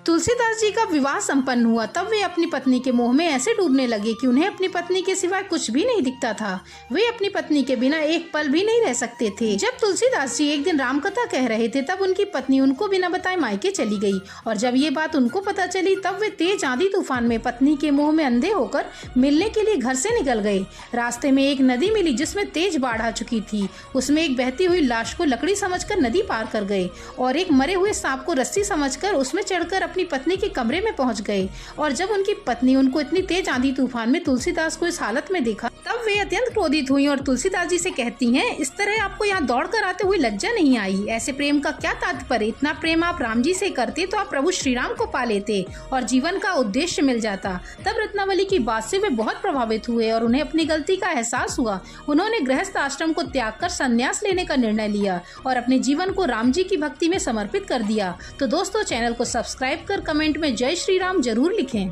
तुलसीदास जी का विवाह संपन्न हुआ तब वे अपनी पत्नी के मोह में ऐसे डूबने लगे कि उन्हें अपनी पत्नी के सिवाय कुछ भी नहीं दिखता था। वे अपनी पत्नी के बिना एक पल भी नहीं रह सकते थे। जब तुलसीदास जी एक दिन रामकथा कह रहे थे तब उनकी पत्नी उनको बिना बताए मायके चली गई और जब ये बात उनको पता चली तब वे तेज आंधी तूफान में पत्नी के मोह में अंधे होकर मिलने के लिए घर से निकल गए। रास्ते में एक नदी मिली जिसमें तेज बाढ़ आ चुकी थी। उसमें एक बहती हुई लाश को लकड़ी समझकर नदी पार कर गए और एक मरे हुए सांप को रस्सी समझकर उसमें चढ़कर अपनी पत्नी के कमरे में पहुंच गए। और जब उनकी पत्नी उनको इतनी तेज आंधी तूफान में तुलसीदास को इस हालत में देखा तब वे अत्यंत क्रोधित हुई और तुलसीदास जी से कहती हैं, इस तरह आपको यहाँ दौड़ कर आते हुए लज्जा नहीं आई? ऐसे प्रेम का क्या तात्पर्य? इतना प्रेम आप राम जी से करते तो आप प्रभु श्री राम को पा लेते और जीवन का उद्देश्य मिल जाता। तब रत्नावली की बात से वे बहुत प्रभावित हुए और उन्हें अपनी गलती का एहसास हुआ। उन्होंने गृहस्थ आश्रम को त्याग कर संन्यास लेने का निर्णय लिया और अपने जीवन को राम जी की भक्ति में समर्पित कर दिया। तो दोस्तों, चैनल को सब्सक्राइब कर कमेंट में जय श्री राम जरूर लिखें।